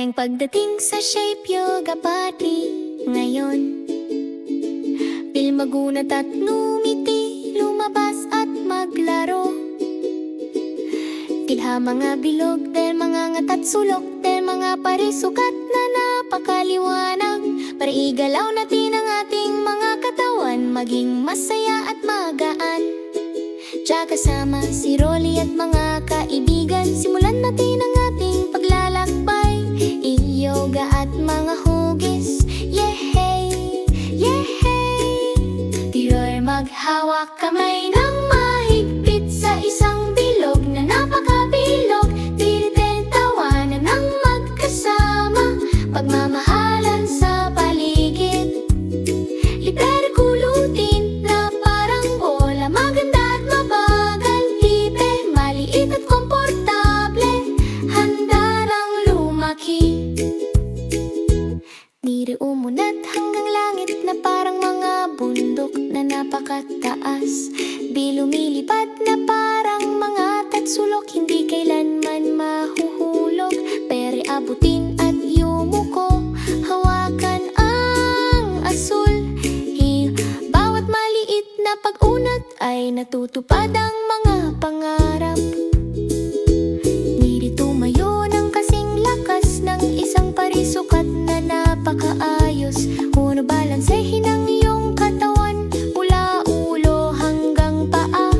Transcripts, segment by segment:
Malayang pagdating sa Shape Yoga Party ngayon. Pilmagunat at numiti, lumabas at maglaro. Tilha mga bilog, del mga ngat at sulok, del mga parisukat na napakaliwanag. Para igalaw natin ang ating mga katawan, maging masaya at magaan. Diya kasama si Rolly at mga kaibigan, simulan natin ang ating paglalakbay. I-yoga at mga hugis, yehey, yehey. Tiro'y maghawak kamay ng mahigpit sa isang bilog na napakabilog. Tiritin tawanan ng magkasama, pagmamahalan sa paligid. Libre kulutin na parang bola, maganda at mabagal. Libre, maliit at komportable, handa nang lumaki. Niri umunat hanggang langit na parang mga bundok na napakataas. Di lumilipad na parang mga tatsulok, hindi kailanman mahuhulog. Pere abutin at yumuko, hawakan ang asul. Bawat maliit na pag-unat ay natutupad ang mga pangarap. Niri tumayo ng kasing lakas ng isang parisukat na napakaayos. Uno balansehin ang iyong katawan, mula ulo hanggang paa.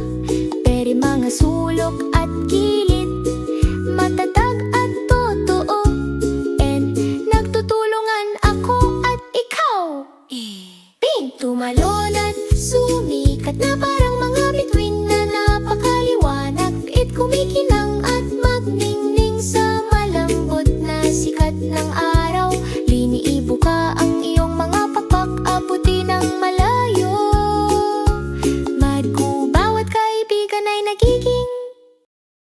Peri mga sulok at gilid, matatag at totoo. And nagtutulungan ako at ikaw. Ping! Tumalon at sumikat na parang mga bituin na napakaliwanag. It kumikinang at magningning sa malambot na sikat ng